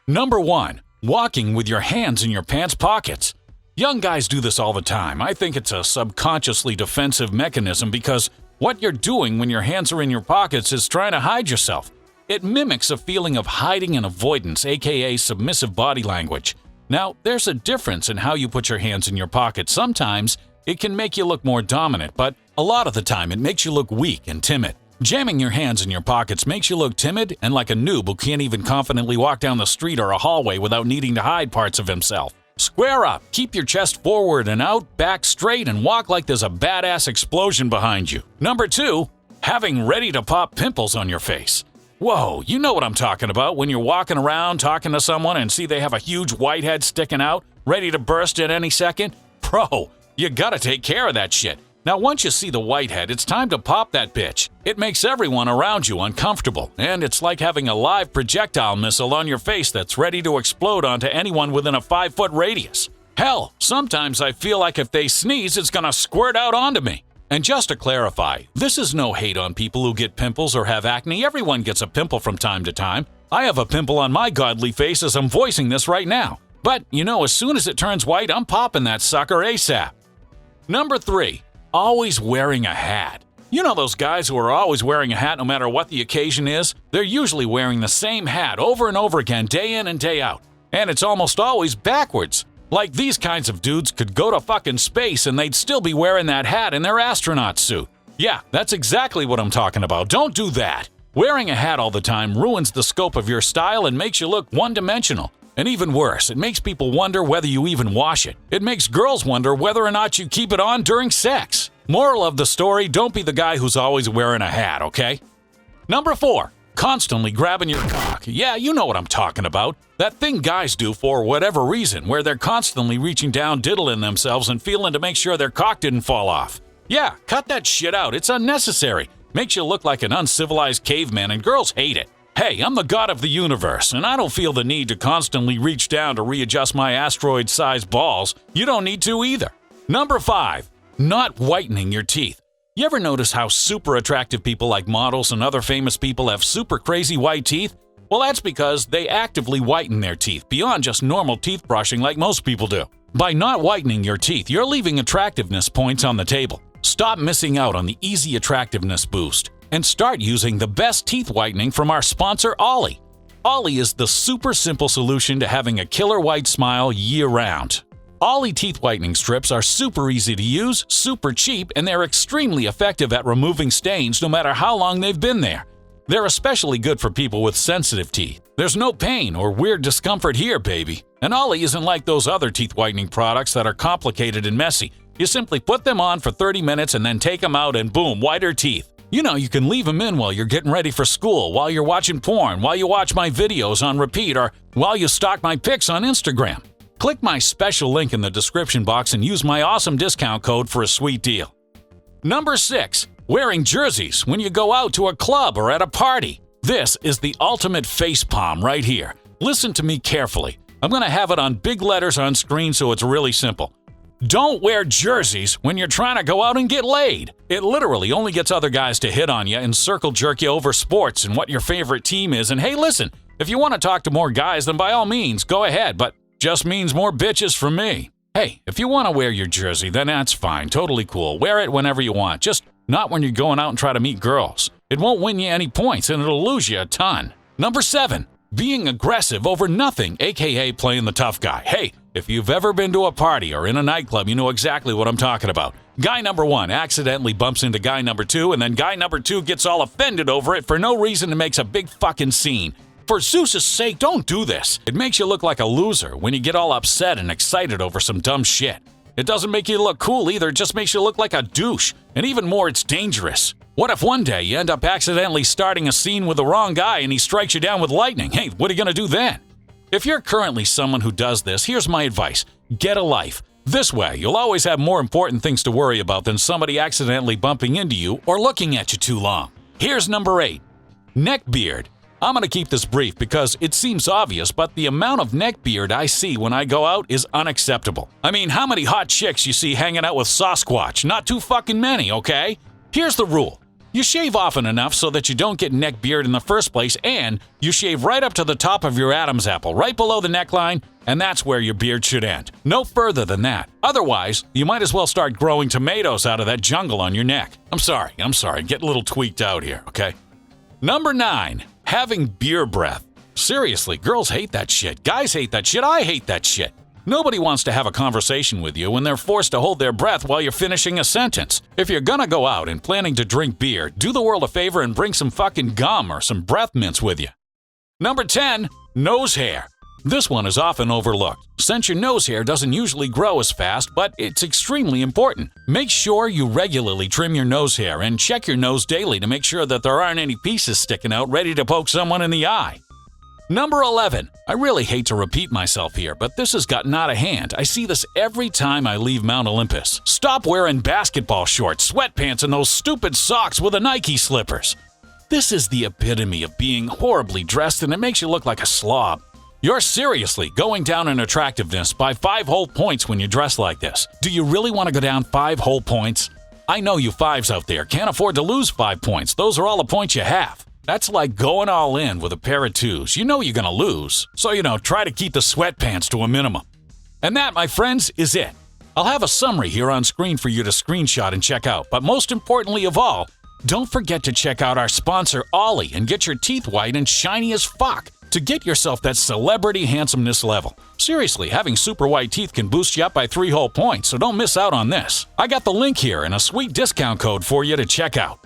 Number 1. Walking with your hands in your pants pockets. Young guys do this all the time. I think it's a subconsciously defensive mechanism because what you're doing when your hands are in your pockets is trying to hide yourself. It mimics a feeling of hiding and avoidance, aka submissive body language. Now, there's a difference in how you put your hands in your pockets. Sometimes it can make you look more dominant, but a lot of the time it makes you look weak and timid. Jamming your hands in your pockets makes you look timid and like a noob who can't even confidently walk down the street or a hallway without needing to hide parts of himself. Square up, keep your chest forward and out, back straight, and walk like there's a badass explosion behind you. Number 2, having ready-to-pop pimples on your face. Whoa, you know what I'm talking about when you're walking around talking to someone and see they have a huge whitehead sticking out, ready to burst at any second? Bro, you gotta take care of that shit. Now, once you see the whitehead, it's time to pop that bitch. It makes everyone around you uncomfortable, and it's like having a live projectile missile on your face that's ready to explode onto anyone within a 5-foot radius. Hell, sometimes I feel like if they sneeze, it's gonna squirt out onto me. And just to clarify, this is no hate on people who get pimples or have acne. Everyone gets a pimple from time to time. I have a pimple on my godly face as I'm voicing this right now. But, you know, as soon as it turns white, I'm popping that sucker ASAP. Number 3. Always wearing a hat. You know those guys who are always wearing a hat no matter what the occasion is? They're usually wearing the same hat over and over again, day in and day out. And it's almost always backwards. Like these kinds of dudes could go to fucking space and they'd still be wearing that hat in their astronaut suit. Yeah, that's exactly what I'm talking about. Don't do that. Wearing a hat all the time ruins the scope of your style and makes you look one-dimensional. And even worse, it makes people wonder whether you even wash it. It makes girls wonder whether or not you keep it on during sex. Moral of the story, don't be the guy who's always wearing a hat, okay? Number 4. Constantly grabbing your cock. Yeah, you know what I'm talking about. That thing guys do for whatever reason, where they're constantly reaching down, diddling themselves, and feeling to make sure their cock didn't fall off. Yeah, cut that shit out. It's unnecessary. Makes you look like an uncivilized caveman, and girls hate it. Hey, I'm the god of the universe, and I don't feel the need to constantly reach down to readjust my asteroid-sized balls. You don't need to either. Number 5. Not whitening your teeth. You ever notice how super attractive people like models and other famous people have super crazy white teeth? Well, that's because they actively whiten their teeth beyond just normal teeth brushing like most people do. By not whitening your teeth, you're leaving attractiveness points on the table. Stop missing out on the easy attractiveness boost and start using the best teeth whitening from our sponsor, Ollie. Ollie is the super simple solution to having a killer white smile year-round. Ollie teeth whitening strips are super easy to use, super cheap, and they're extremely effective at removing stains no matter how long they've been there. They're especially good for people with sensitive teeth. There's no pain or weird discomfort here, baby. And Ollie isn't like those other teeth whitening products that are complicated and messy. You simply put them on for 30 minutes and then take them out and boom, whiter teeth. You know, you can leave them in while you're getting ready for school, while you're watching porn, while you watch my videos on repeat, or while you stalk my pics on Instagram. Click my special link in the description box and use my awesome discount code for a sweet deal. Number 6. Wearing jerseys when you go out to a club or at a party. This is the ultimate facepalm right here. Listen to me carefully. I'm going to have it on big letters on screen so it's really simple. Don't wear jerseys when you're trying to go out and get laid. It literally only gets other guys to hit on you and circle jerk you over sports and what your favorite team is. And hey, listen, if you want to talk to more guys, then by all means, go ahead, but just means more bitches from me. Hey, if you want to wear your jersey, then that's fine, totally cool. Wear it whenever you want, just not when you're going out and try to meet girls. It won't win you any points and it'll lose you a ton. Number 7. Being aggressive over nothing, aka playing the tough guy. Hey, if you've ever been to a party or in a nightclub, you know exactly what I'm talking about. Guy number 1 accidentally bumps into guy number 2, and then guy number 2 gets all offended over it for no reason and makes a big fucking scene. For Zeus's sake, don't do this. It makes you look like a loser when you get all upset and excited over some dumb shit. It doesn't make you look cool either, it just makes you look like a douche. And even more, it's dangerous. What if one day you end up accidentally starting a scene with the wrong guy and he strikes you down with lightning? Hey, what are you gonna do then? If you're currently someone who does this, here's my advice. Get a life. This way, you'll always have more important things to worry about than somebody accidentally bumping into you or looking at you too long. Here's number 8. Neckbeard. I'm going to keep this brief because it seems obvious, but the amount of neckbeard I see when I go out is unacceptable. I mean, how many hot chicks you see hanging out with Sasquatch? Not too fucking many, okay? Here's the rule. You shave often enough so that you don't get neck beard in the first place, and you shave right up to the top of your Adam's apple, right below the neckline, and that's where your beard should end. No further than that. Otherwise, you might as well start growing tomatoes out of that jungle on your neck. I'm sorry, get a little tweaked out here, okay? Number 9, having beer breath. Seriously, girls hate that shit. Guys hate that shit. I hate that shit. Nobody wants to have a conversation with you when they're forced to hold their breath while you're finishing a sentence. If you're gonna go out and planning to drink beer, do the world a favor and bring some fucking gum or some breath mints with you. Number 10, nose hair. This one is often overlooked, since your nose hair doesn't usually grow as fast, but it's extremely important. Make sure you regularly trim your nose hair and check your nose daily to make sure that there aren't any pieces sticking out ready to poke someone in the eye. Number 11. I really hate to repeat myself here, but this has gotten out of hand. I see this every time I leave Mount Olympus. Stop wearing basketball shorts, sweatpants, and those stupid socks with the Nike slippers. This is the epitome of being horribly dressed, and it makes you look like a slob. You're seriously going down in attractiveness by 5 whole points when you dress like this. Do you really want to go down 5 whole points? I know you 5s out there can't afford to lose 5 points. Those are all the points you have. That's like going all in with a pair of 2s. You know you're going to lose. So, try to keep the sweatpants to a minimum. And that, my friends, is it. I'll have a summary here on screen for you to screenshot and check out. But most importantly of all, don't forget to check out our sponsor, Ollie, and get your teeth white and shiny as fuck to get yourself that celebrity handsomeness level. Seriously, having super white teeth can boost you up by 3 whole points, so don't miss out on this. I got the link here and a sweet discount code for you to check out.